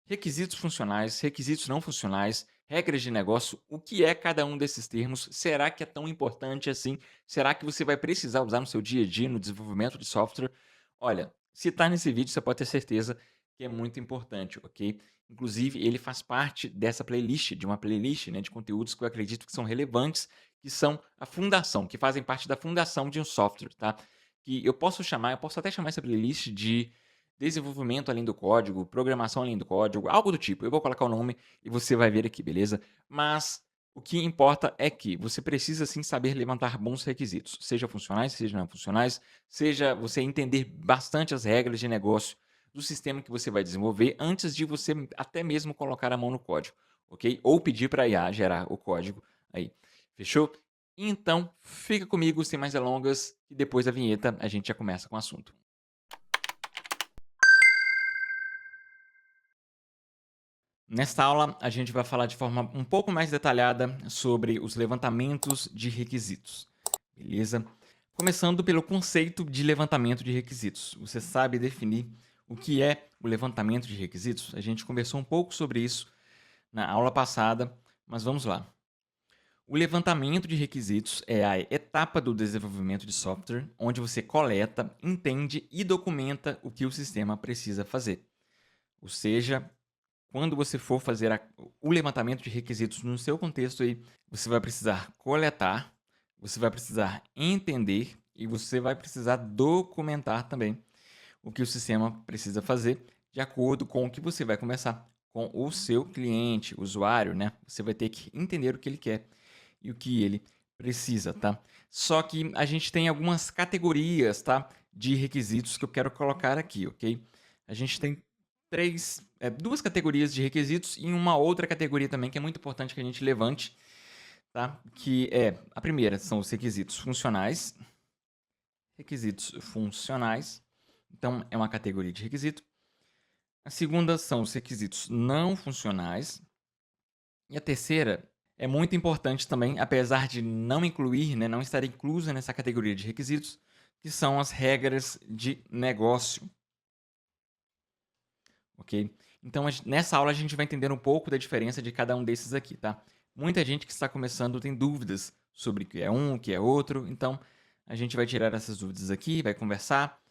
Requisitos funcionais, requisitos não funcionais, regras de negócio, o que é cada um desses termos? Será que é tão importante assim? Será que você vai precisar usar no seu dia a dia, no desenvolvimento de software? Olha, se está nesse vídeo, você pode ter certeza que é muito importante, ok? Inclusive, ele faz parte dessa playlist, de uma playlist, né, de conteúdos que eu acredito que são relevantes, que são a fundação, que fazem parte da fundação de um software, tá? Que eu posso até chamar essa playlist de desenvolvimento além do código, programação além do código, algo do tipo. Eu vou colocar o nome e você vai ver aqui, beleza? Mas o que importa é que você precisa sim saber levantar bons requisitos, seja funcionais, seja não funcionais, seja você entender bastante as regras de negócio do sistema que você vai desenvolver antes de você até mesmo colocar a mão no código, ok? Ou pedir para a IA gerar o código aí. Fechou? Então, fica comigo sem mais delongas e depois da vinheta a gente já começa com o assunto. Nesta aula, a gente vai falar de forma um pouco mais detalhada sobre os levantamentos de requisitos, beleza? Começando pelo conceito de levantamento de requisitos. Você sabe definir o que é o levantamento de requisitos? A gente conversou um pouco sobre isso na aula passada, mas vamos lá. O levantamento de requisitos é a etapa do desenvolvimento de software onde você coleta, entende e documenta o que o sistema precisa fazer. Ou seja, quando você for fazer o levantamento de requisitos no seu contexto aí, você vai precisar coletar, você vai precisar entender e você vai precisar documentar também o que o sistema precisa fazer de acordo com o que você vai começar com o seu cliente, usuário, né? Você vai ter que entender o que ele quer e o que ele precisa, tá? Só que a gente tem algumas categorias, tá? De requisitos que eu quero colocar aqui, ok? A gente tem duas categorias de requisitos e uma outra categoria também que é muito importante que a gente levante, tá? Que é, a primeira são os requisitos funcionais. Requisitos funcionais, então é uma categoria de requisito. A segunda são os requisitos não funcionais. E a terceira é muito importante também, apesar de não incluir, né, não estar inclusa nessa categoria de requisitos, que são as regras de negócio, ok? Então, nessa aula a gente vai entender um pouco da diferença de cada um desses aqui, tá? Muita gente que está começando tem dúvidas sobre o que é um, o que é outro, então a gente vai tirar essas dúvidas aqui, vai conversar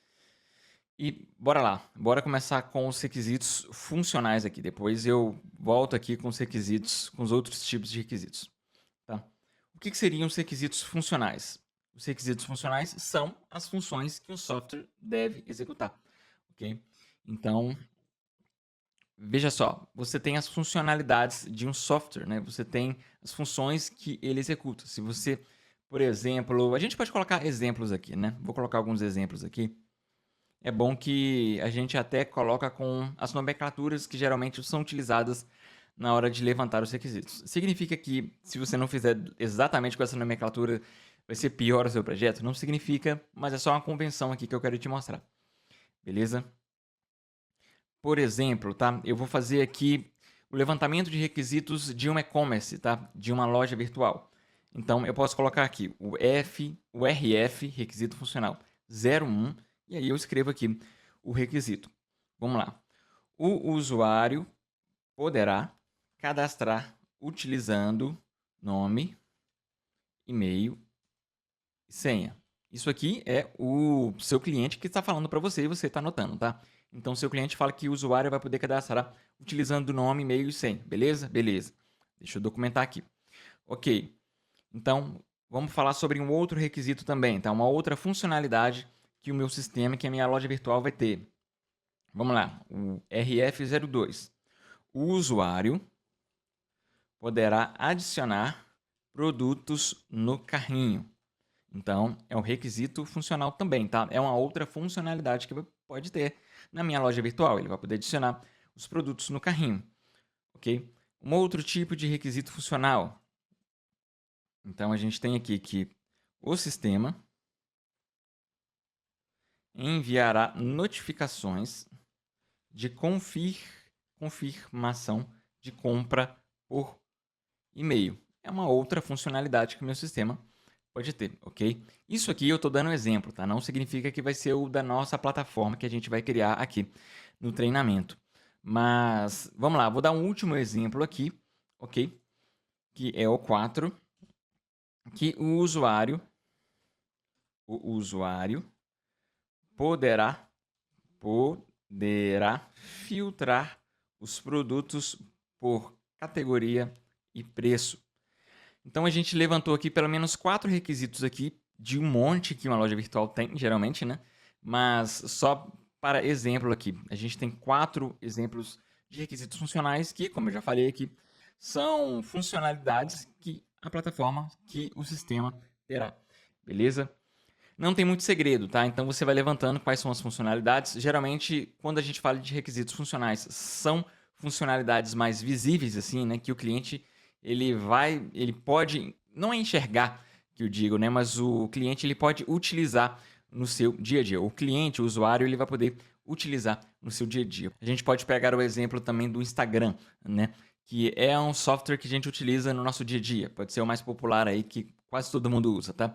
e bora lá. Bora começar com os requisitos funcionais aqui. Depois eu volto aqui com os requisitos, com os outros tipos de requisitos, tá? O que seriam os requisitos funcionais? Os requisitos funcionais são as funções que o software deve executar, ok? Então, veja só, você tem as funcionalidades de um software, né? Você tem as funções que ele executa. Se você, por exemplo, a gente pode colocar exemplos aqui, né? Vou colocar alguns exemplos aqui. É bom que a gente até coloca com as nomenclaturas que geralmente são utilizadas na hora de levantar os requisitos. Significa que se você não fizer exatamente com essa nomenclatura, vai ser pior o seu projeto? Não significa, mas é só uma convenção aqui que eu quero te mostrar. Beleza? Por exemplo, tá? Eu vou fazer aqui o levantamento de requisitos de um e-commerce, tá? De uma loja virtual. Então, eu posso colocar aqui o RF, requisito funcional 01, e aí eu escrevo aqui o requisito. Vamos lá. O usuário poderá cadastrar utilizando nome, e-mail e senha. Isso aqui é o seu cliente que está falando para você e você está anotando, tá? Então, seu cliente fala que o usuário vai poder cadastrar utilizando nome, e-mail e senha. Beleza? Beleza. Deixa eu documentar aqui. Ok. Então, vamos falar sobre um outro requisito também, tá? Uma outra funcionalidade que o meu sistema, que a minha loja virtual vai ter. Vamos lá. O RF02. O usuário poderá adicionar produtos no carrinho. Então, é um requisito funcional também, tá? É uma outra funcionalidade que pode ter na minha loja virtual. Ele vai poder adicionar os produtos no carrinho, ok? Um outro tipo de requisito funcional. Então, a gente tem aqui que o sistema enviará notificações de confirmação de compra por e-mail. É uma outra funcionalidade que o meu sistema pode ter, ok? Isso aqui eu estou dando um exemplo, tá? Não significa que vai ser o da nossa plataforma que a gente vai criar aqui no treinamento. Mas vamos lá, vou dar um último exemplo aqui, ok? Que é o 4, que o usuário poderá filtrar os produtos por categoria e preço. Então a gente levantou aqui pelo menos 4 requisitos aqui de um monte que uma loja virtual tem, geralmente, né? Mas só para exemplo aqui, a gente tem 4 exemplos de requisitos funcionais que, como eu já falei aqui, são funcionalidades que a plataforma, que o sistema terá. Beleza? Não tem muito segredo, tá? Então você vai levantando quais são as funcionalidades. Geralmente, quando a gente fala de requisitos funcionais, são funcionalidades mais visíveis, assim, né? Que o cliente ele pode não é enxergar, que eu digo, né? Mas o cliente ele pode utilizar no seu dia a dia. O cliente, o usuário, ele vai poder utilizar no seu dia a dia. A gente pode pegar o exemplo também do Instagram, né? Que é um software que a gente utiliza no nosso dia a dia. Pode ser o mais popular aí que quase todo mundo usa, tá?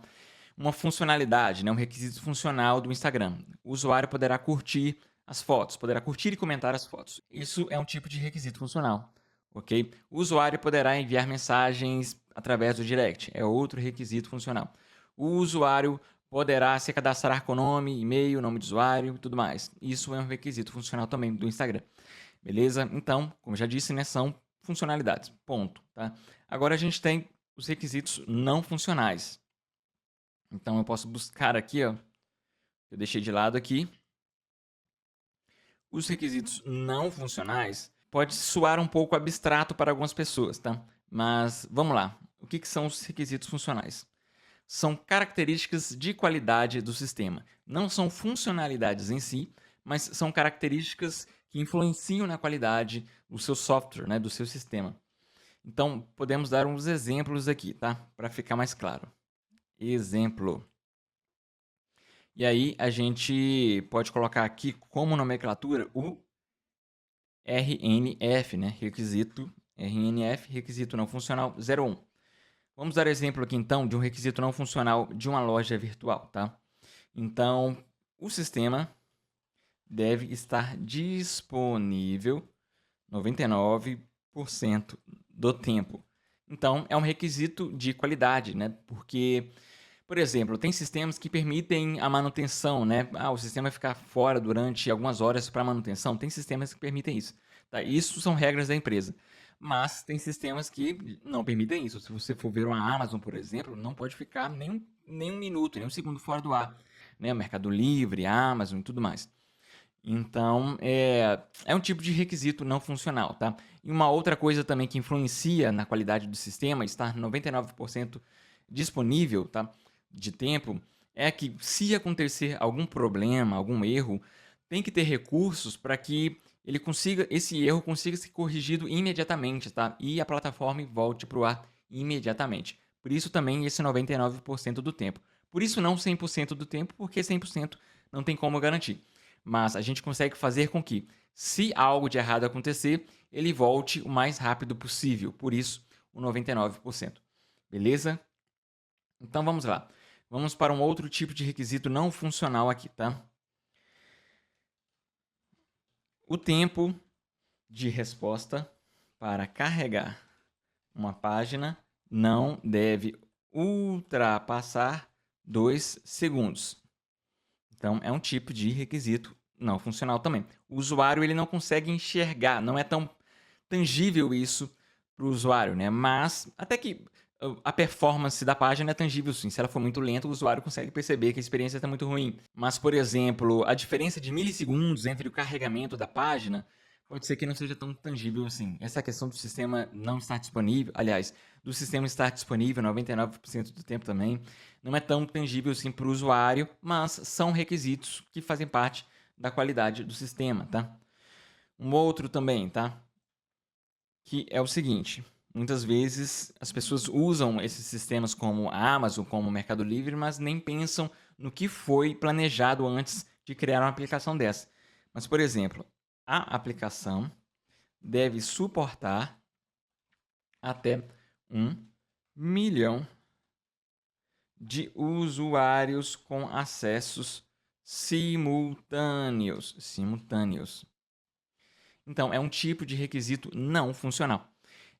Uma funcionalidade, né, um requisito funcional do Instagram. O usuário poderá curtir as fotos, poderá curtir e comentar as fotos. Isso é um tipo de requisito funcional, ok? O usuário poderá enviar mensagens através do direct, é outro requisito funcional. O usuário poderá se cadastrar com nome, e-mail, nome de usuário e tudo mais. Isso é um requisito funcional também do Instagram, beleza? Então, como já disse, né, são funcionalidades, ponto, tá? Agora a gente tem os requisitos não funcionais. Então eu posso buscar aqui, ó, eu deixei de lado aqui. Os requisitos não funcionais pode soar um pouco abstrato para algumas pessoas, tá? Mas vamos lá. O que são os requisitos funcionais? São características de qualidade do sistema. Não são funcionalidades em si, mas são características que influenciam na qualidade do seu software, né, do seu sistema. Então, podemos dar uns exemplos aqui, tá? Para ficar mais claro. Exemplo. E aí a gente pode colocar aqui como nomenclatura o RNF, né? Requisito RNF, requisito não funcional 01. Vamos dar exemplo aqui então de um requisito não funcional de uma loja virtual, tá? Então, o sistema deve estar disponível 99% do tempo. Então, é um requisito de qualidade, né? Porque por exemplo, tem sistemas que permitem a manutenção, né? O sistema ficar fora durante algumas horas para manutenção. Tem sistemas que permitem isso. Tá? Isso são regras da empresa. Mas tem sistemas que não permitem isso. Se você for ver uma Amazon, por exemplo, não pode ficar nem um minuto, nem um segundo fora do ar. Né? Mercado Livre, Amazon e tudo mais. Então, é um tipo de requisito não funcional, tá? E uma outra coisa também que influencia na qualidade do sistema, estar 99% disponível, tá? De tempo, é que se acontecer algum problema, algum erro, tem que ter recursos para que esse erro consiga ser corrigido imediatamente, tá? E a plataforma volte para o ar imediatamente. Por isso também esse 99% do tempo. Por isso não 100% do tempo, porque 100% não tem como garantir. Mas a gente consegue fazer com que, se algo de errado acontecer, ele volte o mais rápido possível. Por isso, o 99%. Beleza? Então vamos lá. Vamos para um outro tipo de requisito não funcional aqui, tá? O tempo de resposta para carregar uma página não deve ultrapassar 2 segundos. Então, é um tipo de requisito não funcional também. O usuário ele não consegue enxergar, não é tão tangível isso para o usuário, né? Mas até que a performance da página é tangível sim. Se ela for muito lenta, o usuário consegue perceber que a experiência está muito ruim. Mas, por exemplo, a diferença de milissegundos entre o carregamento da página pode ser que não seja tão tangível assim. Essa questão do sistema não estar disponível, aliás, do sistema estar disponível 99% do tempo também, não é tão tangível assim para o usuário, mas são requisitos que fazem parte da qualidade do sistema, tá? Um outro também, tá? Que é o seguinte, muitas vezes as pessoas usam esses sistemas como a Amazon, como o Mercado Livre, mas nem pensam no que foi planejado antes de criar uma aplicação dessa. Mas, por exemplo, a aplicação deve suportar até 1 milhão de usuários com acessos simultâneos. Então, é um tipo de requisito não funcional,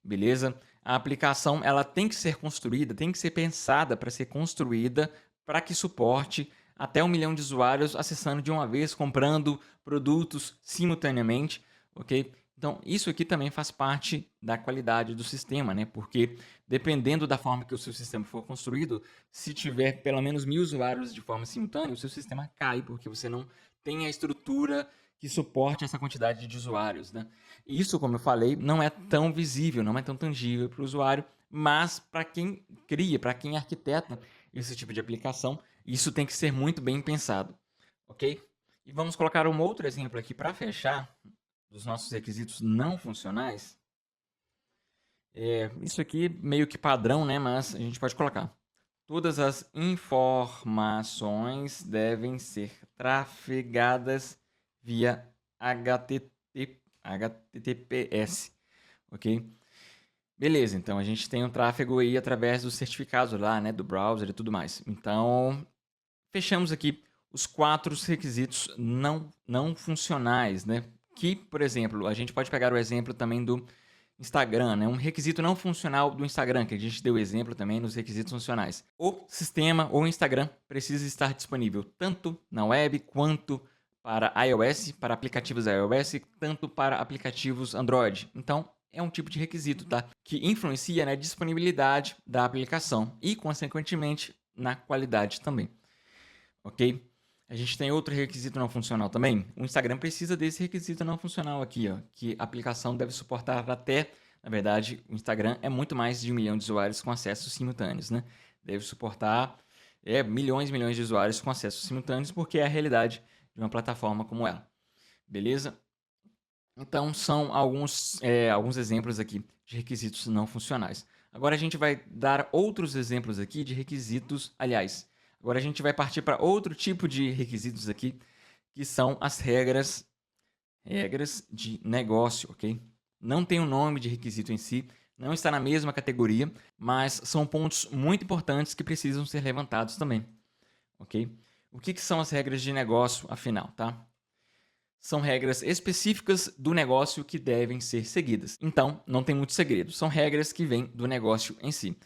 beleza? A aplicação ela tem que ser construída, tem que ser pensada para ser construída para que suporte até 1 milhão de usuários acessando de uma vez, comprando produtos simultaneamente, ok? Então, isso aqui também faz parte da qualidade do sistema, né? Porque dependendo da forma que o seu sistema for construído, se tiver pelo menos 1.000 usuários de forma simultânea, o seu sistema cai, porque você não tem a estrutura que suporte essa quantidade de usuários, né? Isso, como eu falei, não é tão visível, não é tão tangível para o usuário, mas para quem cria, para quem arquiteta esse tipo de aplicação, isso tem que ser muito bem pensado, ok? E vamos colocar um outro exemplo aqui para fechar dos nossos requisitos não funcionais. Isso aqui meio que padrão, né? Mas a gente pode colocar. Todas as informações devem ser trafegadas via HTTPS, ok? Beleza, então a gente tem um tráfego aí através dos certificados lá, né, do browser e tudo mais. Então, fechamos aqui os 4 requisitos não funcionais, né? Que, por exemplo, a gente pode pegar o exemplo também do Instagram, né? Um requisito não funcional do Instagram, que a gente deu exemplo também nos requisitos funcionais. O sistema ou Instagram precisa estar disponível tanto na web quanto para iOS, para aplicativos iOS, tanto para aplicativos Android. Então, é um tipo de requisito, tá? Que influencia na disponibilidade da aplicação e, consequentemente, na qualidade também. Ok? A gente tem outro requisito não funcional também. O Instagram precisa desse requisito não funcional aqui, ó, que a aplicação deve suportar até, na verdade, o Instagram é muito mais de 1 milhão de usuários com acessos simultâneos, né? Deve suportar milhões e milhões de usuários com acessos simultâneos, porque é a realidade de uma plataforma como ela. Beleza? Então, são alguns exemplos aqui de requisitos não funcionais. Agora a gente vai dar outros exemplos aqui de requisitos, aliás, agora a gente vai partir para outro tipo de requisitos aqui, que são as regras de negócio, ok? Não tem o nome de requisito em si, não está na mesma categoria, mas são pontos muito importantes que precisam ser levantados também, ok? O que são as regras de negócio, afinal, tá? São regras específicas do negócio que devem ser seguidas. Então, não tem muito segredo, são regras que vêm do negócio em si.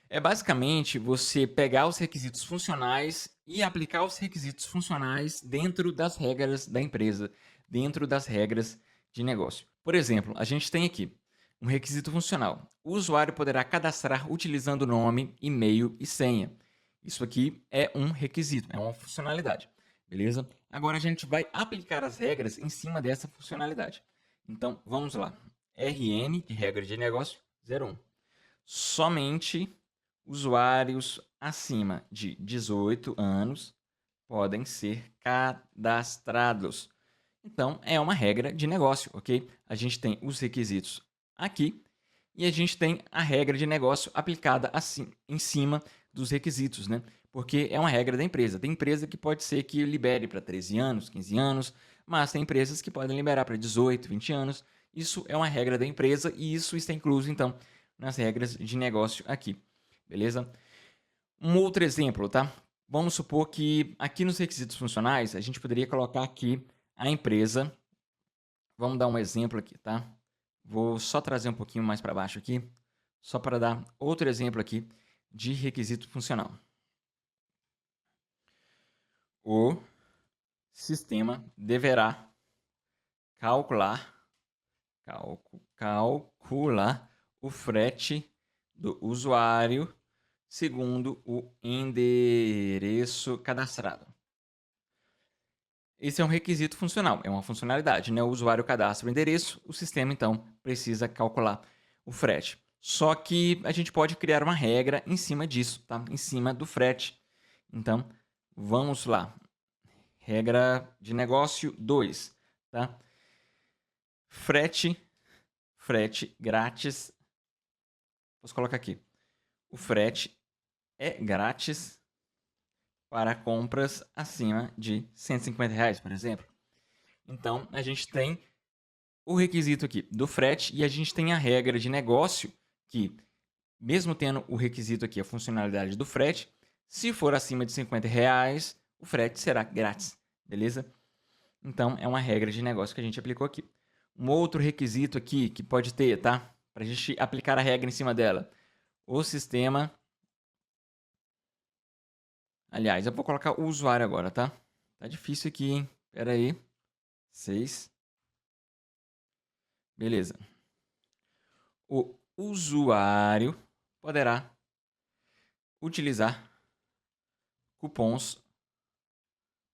É basicamente você pegar os requisitos funcionais e aplicar os requisitos funcionais dentro das regras da empresa, dentro das regras de negócio. Por exemplo, a gente tem aqui um requisito funcional. O usuário poderá cadastrar utilizando nome, e-mail e senha. Isso aqui é um requisito, é uma funcionalidade. Beleza? Agora a gente vai aplicar as regras em cima dessa funcionalidade. Então, vamos lá. RN, de regra de negócio, 01. Somente usuários acima de 18 anos podem ser cadastrados. Então, é uma regra de negócio, ok? A gente tem os requisitos aqui e a gente tem a regra de negócio aplicada assim, em cima dos requisitos, né? Porque é uma regra da empresa. Tem empresa que pode ser que libere para 13 anos, 15 anos, mas tem empresas que podem liberar para 18, 20 anos. Isso é uma regra da empresa e isso está incluso, então, nas regras de negócio aqui. Beleza? Um outro exemplo, tá? Vamos supor que aqui nos requisitos funcionais, a gente poderia colocar aqui a empresa. Vamos dar um exemplo aqui, tá? Vou só trazer um pouquinho mais para baixo aqui, só para dar outro exemplo aqui de requisito funcional. O sistema deverá calcular o frete do usuário segundo o endereço cadastrado. Esse é um requisito funcional, é uma funcionalidade, né? O usuário cadastra o endereço, o sistema então precisa calcular o frete. Só que a gente pode criar uma regra em cima disso, tá? Em cima do frete. Então, vamos lá. Regra de negócio 2, tá? Frete grátis. Vou colocar aqui. O frete é grátis para compras acima de R$ 150, por exemplo. Então, a gente tem o requisito aqui do frete e a gente tem a regra de negócio que, mesmo tendo o requisito aqui, a funcionalidade do frete, se for acima de R$ 50, o frete será grátis, beleza? Então, é uma regra de negócio que a gente aplicou aqui. Um outro requisito aqui que pode ter, tá? Para a gente aplicar a regra em cima dela. O sistema... Aliás, eu vou colocar o usuário agora, tá? Tá difícil aqui, hein? Pera aí. 6. Beleza. O usuário poderá utilizar cupons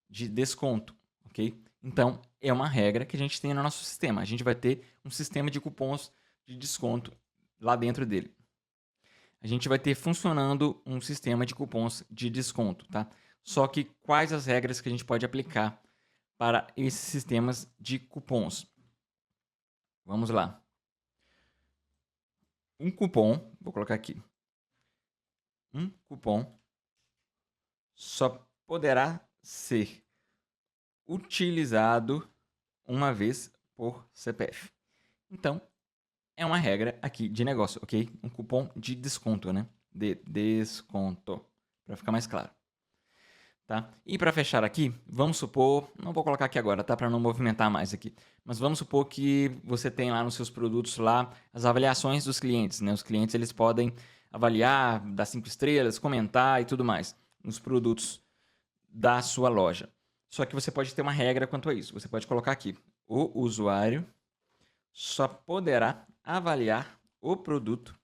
de desconto, ok? Então, é uma regra que a gente tem no nosso sistema. A gente vai ter um sistema de cupons de desconto lá dentro dele. A gente vai ter funcionando um sistema de cupons de desconto, tá? Só que quais as regras que a gente pode aplicar para esses sistemas de cupons? Vamos lá. Um cupom, vou colocar aqui. Um cupom só poderá ser utilizado uma vez por CPF. Então, é uma regra aqui de negócio, ok? Um cupom de desconto, né? De desconto, para ficar mais claro. Tá? E para fechar aqui, vamos supor, não vou colocar aqui agora, tá? Para não movimentar mais aqui. Mas vamos supor que você tem lá nos seus produtos lá as avaliações dos clientes, né? Os clientes eles podem avaliar, dar 5 estrelas, comentar e tudo mais nos produtos da sua loja. Só que você pode ter uma regra quanto a isso. Você pode colocar aqui: o usuário só poderá avaliar o produto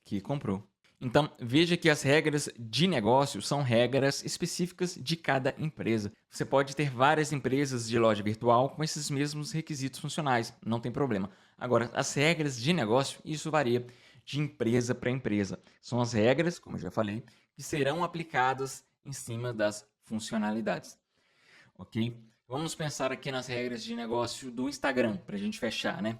que comprou. Então, veja que as regras de negócio são regras específicas de cada empresa. Você pode ter várias empresas de loja virtual com esses mesmos requisitos funcionais, não tem problema. Agora, as regras de negócio, isso varia de empresa para empresa. São as regras, como eu já falei, que serão aplicadas em cima das funcionalidades. Ok? Vamos pensar aqui nas regras de negócio do Instagram, para a gente fechar, né?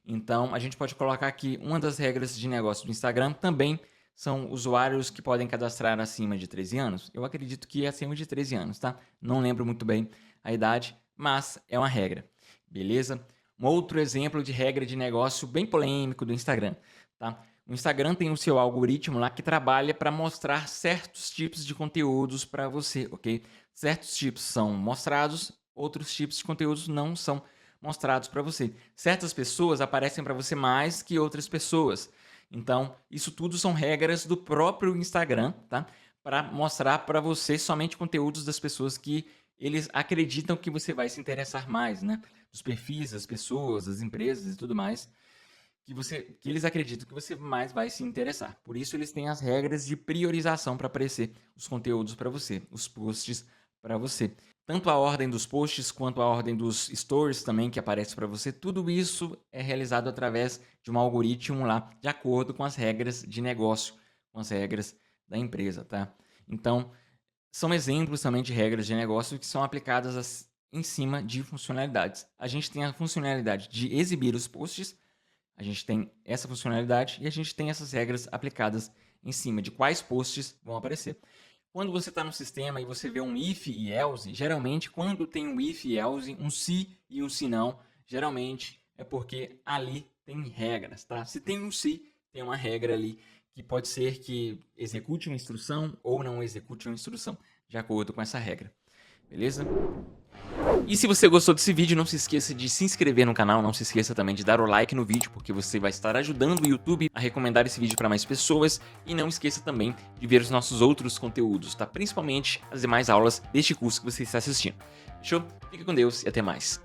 Então, a gente pode colocar aqui uma das regras de negócio do Instagram também são usuários que podem cadastrar acima de 13 anos. Eu acredito que é acima de 13 anos, tá? Não lembro muito bem a idade, mas é uma regra, beleza? Um outro exemplo de regra de negócio bem polêmico do Instagram, tá? O Instagram tem o seu algoritmo lá que trabalha para mostrar certos tipos de conteúdos para você, ok? Certos tipos são mostrados, outros tipos de conteúdos não são mostrados para você. Certas pessoas aparecem para você mais que outras pessoas. Então, isso tudo são regras do próprio Instagram, tá? Para mostrar para você somente conteúdos das pessoas que eles acreditam que você vai se interessar mais, né? Dos perfis, das pessoas, das empresas e tudo mais, que eles acreditam que você mais vai se interessar. Por isso, eles têm as regras de priorização para aparecer os conteúdos para você, os posts para você. Tanto a ordem dos posts quanto a ordem dos stories também que aparece para você, tudo isso é realizado através de um algoritmo lá, de acordo com as regras de negócio, com as regras da empresa, tá? Então, são exemplos também de regras de negócio que são aplicadas em cima de funcionalidades. A gente tem a funcionalidade de exibir os posts, a gente tem essa funcionalidade e a gente tem essas regras aplicadas em cima de quais posts vão aparecer. Quando você está no sistema e você vê um if e else, geralmente quando tem um if e else, um se e um se não, geralmente é porque ali tem regras, tá? Se tem um se, tem uma regra ali que pode ser que execute uma instrução ou não execute uma instrução, de acordo com essa regra. Beleza? E se você gostou desse vídeo, não se esqueça de se inscrever no canal, não se esqueça também de dar o like no vídeo, porque você vai estar ajudando o YouTube a recomendar esse vídeo para mais pessoas. E não esqueça também de ver os nossos outros conteúdos, tá? Principalmente as demais aulas deste curso que você está assistindo. Fechou? Fica com Deus e até mais.